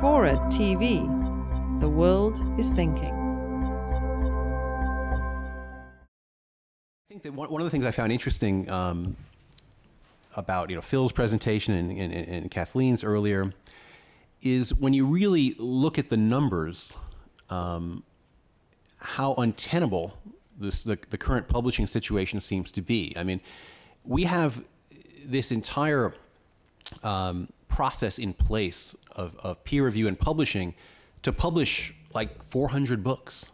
FORA.tv. The world is thinking. I think that one of the things I found interesting about Phil's presentation and Kathleen's earlier is when you really look at the numbers, how untenable the current publishing situation seems to be. I mean, we have this entire process in place of peer review and publishing to publish like 400 books.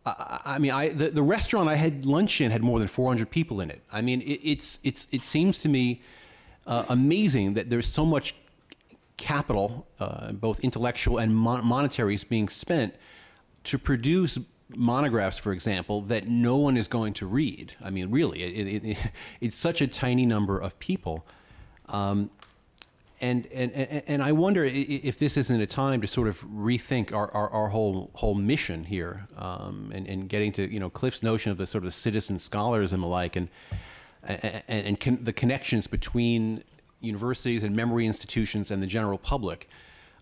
I mean, the restaurant I had lunch in had more than 400 people in it. I mean, it seems to me amazing that there's so much capital, both intellectual and monetary, is being spent to produce monographs, for example, that no one is going to read. I mean, really, it's such a tiny number of people. And I wonder if this isn't a time to sort of rethink our whole mission here, and getting to Cliff's notion of the sort of citizen scholars and the like, and the connections between universities and memory institutions and the general public.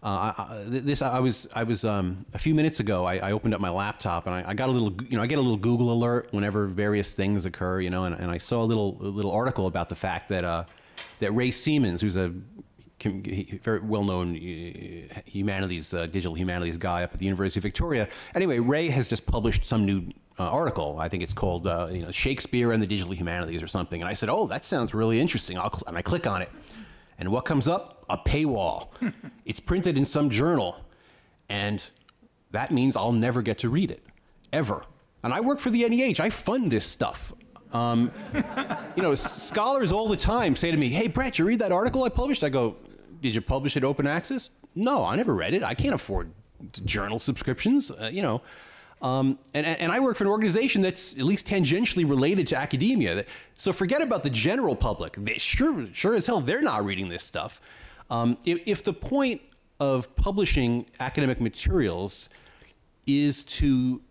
I was a few minutes ago, I opened up my laptop and I got a little, I get a little Google alert whenever various things occur, and I saw a little article about the fact that that Ray Siemens, who's a very well-known humanities, digital humanities guy up at the University of Victoria. Anyway, Ray has just published some new article. I think it's called Shakespeare and the Digital Humanities or something. And I said, oh, that sounds really interesting. And I click on it. And what comes up? A paywall. It's printed in some journal. And that means I'll never get to read it, ever. And I work for the NEH. I fund this stuff. Scholars all the time say to me, hey, Brett, you read that article I published? I go, did you publish it open access? No, I never read it. I can't afford journal subscriptions, And I work for an organization that's at least tangentially related to academia. So forget about the general public. They sure as hell, they're not reading this stuff. If the point of publishing academic materials is to,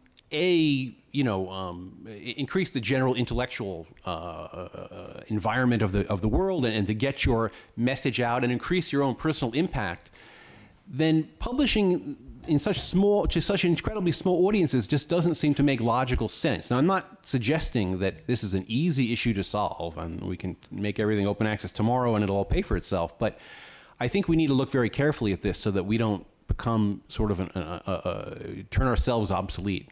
increase the general intellectual environment of the world and to get your message out and increase your own personal impact, then publishing in such incredibly small audiences just doesn't seem to make logical sense. Now, I'm not suggesting that this is an easy issue to solve and we can make everything open access tomorrow and it'll all pay for itself, but I think we need to look very carefully at this so that we don't become sort of turn ourselves obsolete.